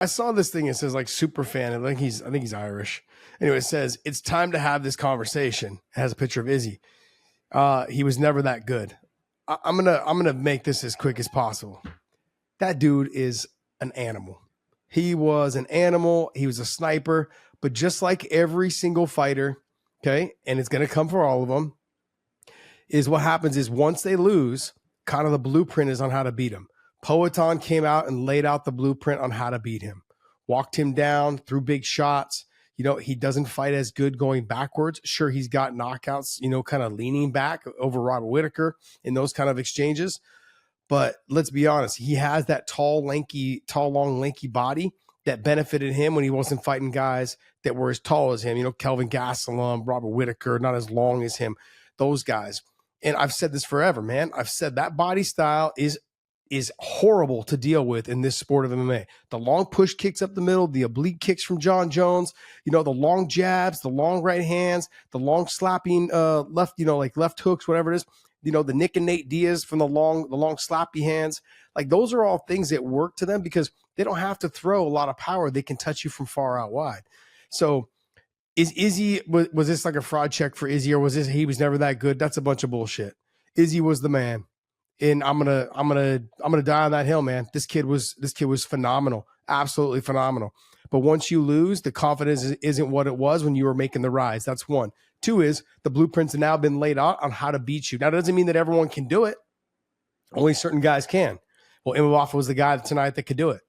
I saw this thing. It says like super fan. I think he's Irish. Anyway, it says it's time to have this conversation. It has a picture of Izzy. He was never that good. I'm gonna make this as quick as possible. That dude is an animal. He was an animal. He was a sniper. But just like every single fighter, okay, and it's gonna come for all of them, is what happens is once they lose, kind of the blueprint is on how to beat him. Poatan came out and laid out the blueprint on how to beat him. Walked him down, threw big shots. He doesn't fight as good going backwards. Sure, he's got knockouts, kind of leaning back over Robert Whittaker in those kind of exchanges. But let's be honest, he has that tall, long, lanky body that benefited him when he wasn't fighting guys that were as tall as him. Kelvin Gastelum, Robert Whittaker, not as long as him, those guys. And I've said this forever, man. I've said that body style is horrible to deal with in this sport of MMA. The long push kicks up the middle, the oblique kicks from John Jones, the long jabs, the long right hands, the long slapping left, like left hooks, whatever it is, the Nick and Nate Diaz from the long slappy hands. Like those are all things that work to them because they don't have to throw a lot of power. They can touch you from far out wide. So is Izzy, was this like a fraud check for Izzy, or was this he was never that good? That's a bunch of bullshit. Izzy was the man. And I'm gonna die on that hill, man. This kid was phenomenal, absolutely phenomenal. But once you lose, the confidence isn't what it was when you were making the rise. That's one. Two is the blueprints have now been laid out on how to beat you. Now, that doesn't mean that everyone can do it. Only certain guys can. Well, Imavov was the guy tonight that could do it.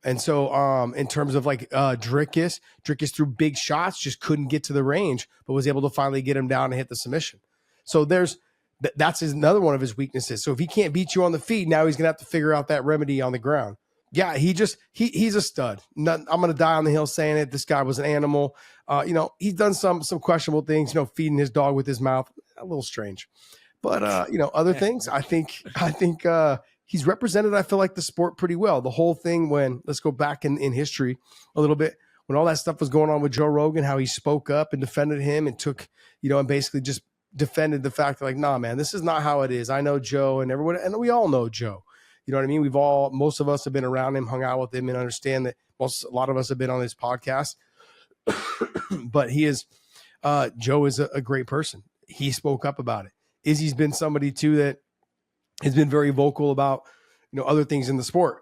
And so in terms of like Dricus threw big shots, just couldn't get to the range, but was able to finally get him down and hit the submission. So that's another one of his weaknesses. So if he can't beat you on the feet, now he's going to have to figure out that remedy on the ground. Yeah, he's a stud. I'm going to die on the hill saying it. This guy was an animal. He's done some questionable things, feeding his dog with his mouth, a little strange. But, other things, I think he's represented, I feel like, the sport pretty well. The whole thing let's go back in history a little bit, when all that stuff was going on with Joe Rogan, how he spoke up and defended him and took, and basically just defended the fact that, like, nah, man, this is not how it is. I know Joe and everyone, and we all know Joe. You know what I mean? Most of us have been around him, hung out with him, and understand that a lot of us have been on this podcast. But Joe is a great person. He spoke up about it. Izzy's been somebody too that has been very vocal about, other things in the sport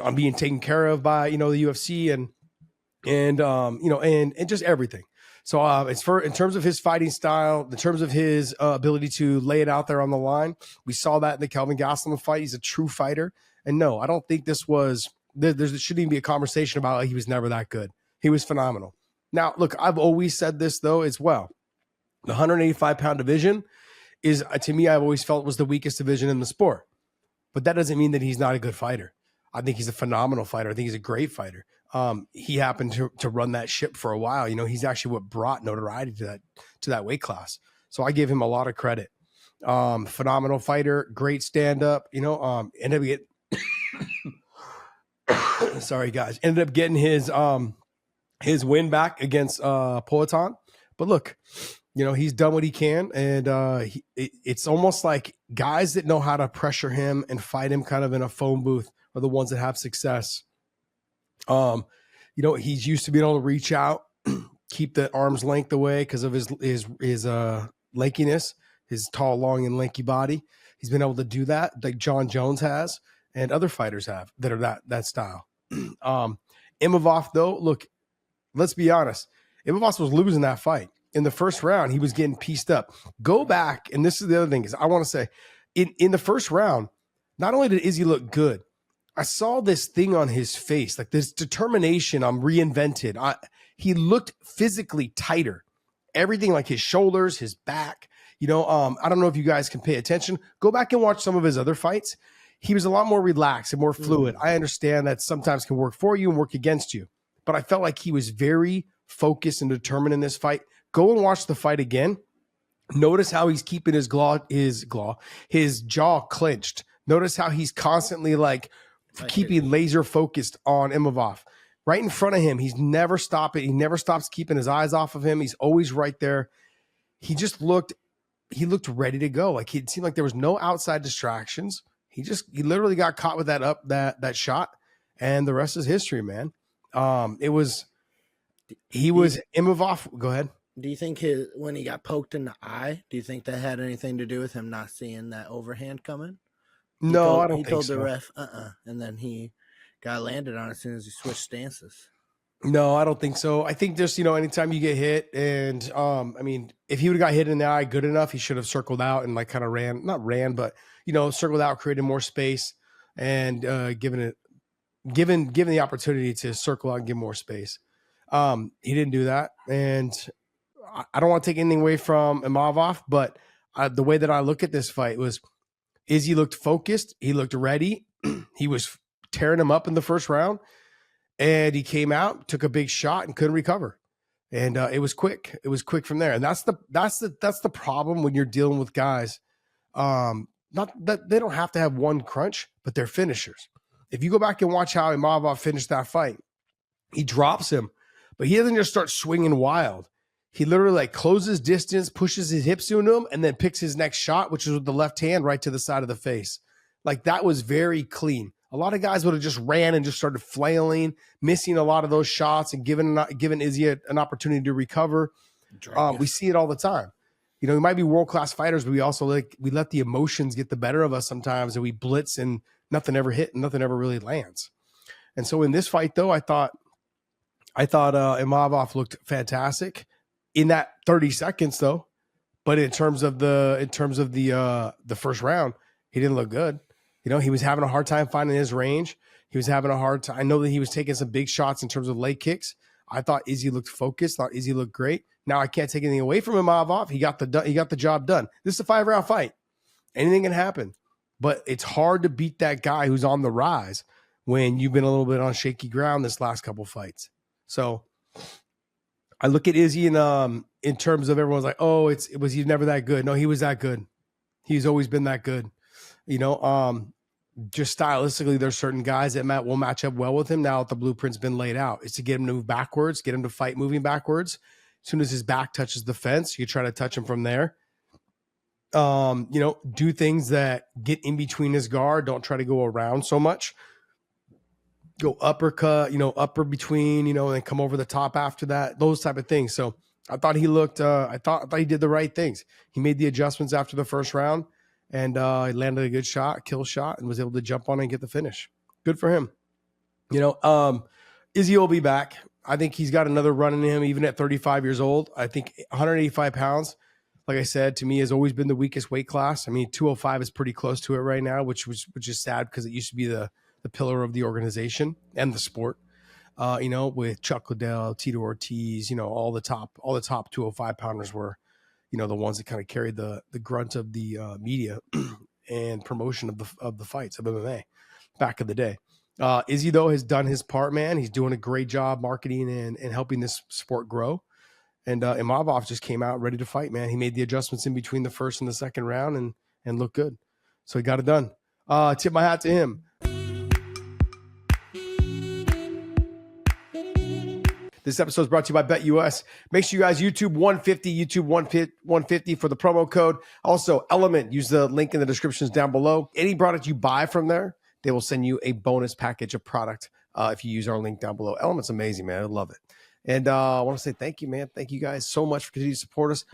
on being taken care of by, the UFC and just everything. So in terms of his fighting style, in terms of his ability to lay it out there on the line, we saw that in the Kelvin Gastelum fight. He's a true fighter. And no, I don't think there shouldn't even be a conversation about he was never that good. He was phenomenal. Now, look, I've always said this, though, as well. The 185-pound division is, to me, I've always felt was the weakest division in the sport. But that doesn't mean that he's not a good fighter. I think he's a phenomenal fighter. I think he's a great fighter. He happened to run that ship for a while. He's actually what brought notoriety to that weight class. So I give him a lot of credit. Phenomenal fighter, great stand-up. Ended up sorry guys, ended up getting his win back against Poatan. But look, he's done what he can, and it's almost like guys that know how to pressure him and fight him kind of in a phone booth are the ones that have success. He's used to being able to reach out, keep the arm's length away because of his lankiness, his tall, long, and lanky body. He's been able to do that, like John Jones has, and other fighters have that are that style. Imavov, though, look, let's be honest. Imavov was losing that fight. In the first round, he was getting pieced up. Go back, and this is the other thing, is I want to say, in the first round, not only did Izzy look good, I saw this thing on his face, like this determination. I'm reinvented. He looked physically tighter. Everything, like his shoulders, his back. I don't know if you guys can pay attention. Go back and watch some of his other fights. He was a lot more relaxed and more fluid. I understand that sometimes can work for you and work against you, but I felt like he was very focused and determined in this fight. Go and watch the fight again. Notice how he's keeping his jaw clenched. Notice how he's constantly keeping laser focused on Imavov. Right in front of him, he's never stopping. He never stops keeping his eyes off of him. He's always right there. He looked ready to go. Like it seemed like there was no outside distractions. He literally got caught with that shot, and the rest is history, man. He was Imavov. Go ahead. Do you think when he got poked in the eye, do you think that had anything to do with him not seeing that overhand coming? No, I don't He think told so. the ref, and then he got landed on as soon as he switched stances. No, I don't think so. I think just, anytime you get hit and, I mean, if he would have got hit in the eye good enough, he should have circled out and like kind of not ran, but, circled out, created more space and given the opportunity to circle out and give more space. He didn't do that. And I don't want to take anything away from Imavov, but the way that I look at this fight was Izzy looked focused. He looked ready. He was tearing him up in the first round. And he came out, took a big shot, and couldn't recover. And it was quick. It was quick from there. And that's the problem when you're dealing with guys. Not that they don't have to have one crunch, but they're finishers. If you go back and watch how Imavov finished that fight, he drops him, but he doesn't just start swinging wild. He literally like closes distance, pushes his hips into him, and then picks his next shot, which is with the left hand right to the side of the face. Like that was very clean. A lot of guys would have just ran and just started flailing, missing a lot of those shots and giving Izzy an opportunity to recover. We see it all the time. We might be world-class fighters, but we also we let the emotions get the better of us sometimes, and we blitz and nothing ever hit and nothing ever really lands. And so in this fight, though, I thought Imavov looked fantastic in that 30 seconds, though. But in terms of the first round, he didn't look good. He was having a hard time finding his range. He was having a hard time. I know that he was taking some big shots in terms of leg kicks. I thought Izzy looked focused. Thought Izzy looked great. Now I can't take anything away from Imavov. He got the job done. This is a 5-round fight. Anything can happen, but it's hard to beat that guy who's on the rise when you've been a little bit on shaky ground this last couple fights. So I look at Izzy and in terms of everyone's like, oh, he's never that good. No, he was that good. He's always been that good. Just stylistically, there's certain guys that will match up well with him now that the blueprint's been laid out. It's to get him to move backwards, get him to fight moving backwards. As soon as his back touches the fence, you try to touch him from there. Do things that get in between his guard. Don't try to go around so much. Go uppercut, upper between, and then come over the top after that. Those type of things. So I thought he looked. I thought he did the right things. He made the adjustments after the first round. And he landed a good shot, kill shot, and was able to jump on and get the finish. Good for him. Izzy will be back. I think he's got another run in him, even at 35 years old. I think 185 pounds, like I said, to me has always been the weakest weight class. I mean, 205 is pretty close to it right now, which is sad because it used to be the pillar of the organization and the sport. With Chuck Liddell, Tito Ortiz, all the top 205 pounders were, the ones that kind of carried the grunt of the media and promotion of the fights of MMA back in the day. Izzy, though, has done his part, man. He's doing a great job marketing and helping this sport grow. And Imavov just came out ready to fight, man. He made the adjustments in between the first and the second round and looked good. So he got it done. Tip my hat to him. This episode is brought to you by BetUS. Make sure you guys YouTube 150 for the promo code. Also, Element, use the link in the descriptions down below. Any product you buy from there, they will send you a bonus package of product if you use our link down below. Element's amazing, man. I love it. And I want to say thank you, man. Thank you guys so much for continuing to support us.